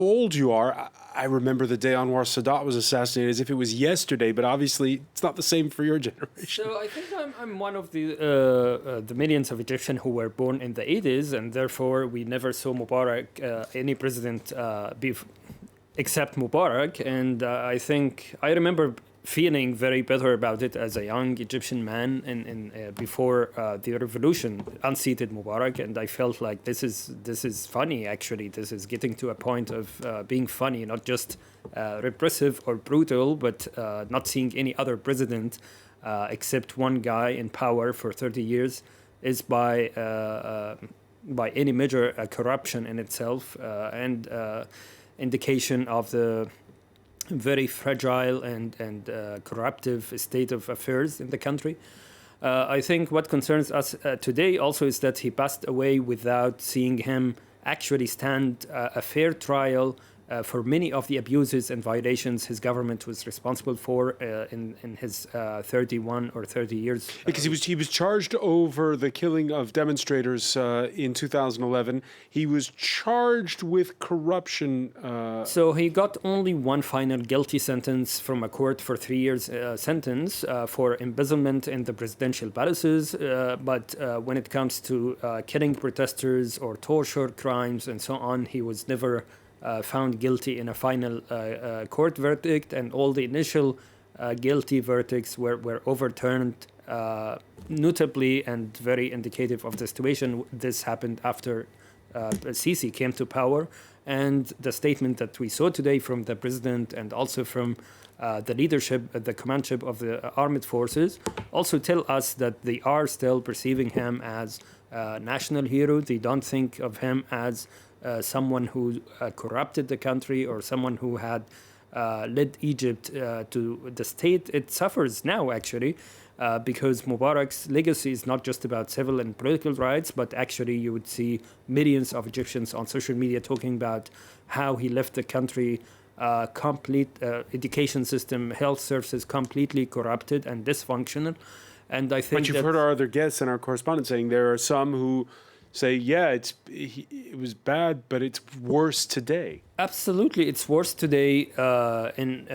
old you are, I remember the day Anwar Sadat was assassinated as if it was yesterday, but obviously it's not the same for your generation. So I think I'm one of the millions of Egyptians who were born in the 80s, and therefore we never saw Mubarak, any president, except Mubarak. And I think I remember feeling very bitter about it as a young Egyptian man before the revolution unseated Mubarak, and I felt like this is funny. Actually, this is getting to a point of being funny, not just repressive or brutal, but not seeing any other president except one guy in power for 30 years is by any measure a corruption in itself and indication of the very fragile and corruptive state of affairs in the country. I think what concerns us today also is that he passed away without seeing him actually stand a fair trial for many of the abuses and violations his government was responsible for in his 31 or 30 years. Because he was charged over the killing of demonstrators in 2011. He was charged with corruption. So he got only one final guilty sentence from a court for 3 years sentence for embezzlement in the presidential palaces. But when it comes to killing protesters or torture crimes and so on, he was never found guilty in a final court verdict, and all the initial guilty verdicts were overturned, notably and very indicative of the situation. This happened after Sisi came to power, and the statement that we saw today from the president and also from the leadership, the commandship of the armed forces, also tell us that they are still perceiving him as a national hero. They don't think of him as someone who corrupted the country or someone who had led Egypt to the state it suffers now, actually, because Mubarak's legacy is not just about civil and political rights, but actually you would see millions of Egyptians on social media talking about how he left the country complete education system, health services completely corrupted and dysfunctional. And I think but you've heard our other guests and our correspondents saying there are some who say, yeah, it was bad, but it's worse today. Absolutely, it's worse today in,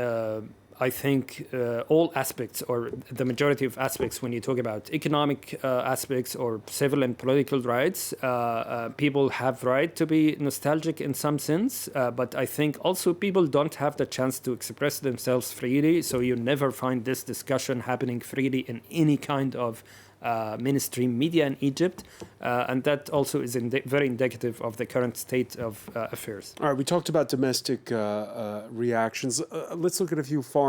I think, all aspects, or the majority of aspects. When you talk about economic aspects or civil and political rights, people have right to be nostalgic in some sense, but I think also people don't have the chance to express themselves freely, so you never find this discussion happening freely in any kind of mainstream media in Egypt, and that also is very indicative of the current state of affairs. All right, we talked about domestic reactions. Let's look at a few foreign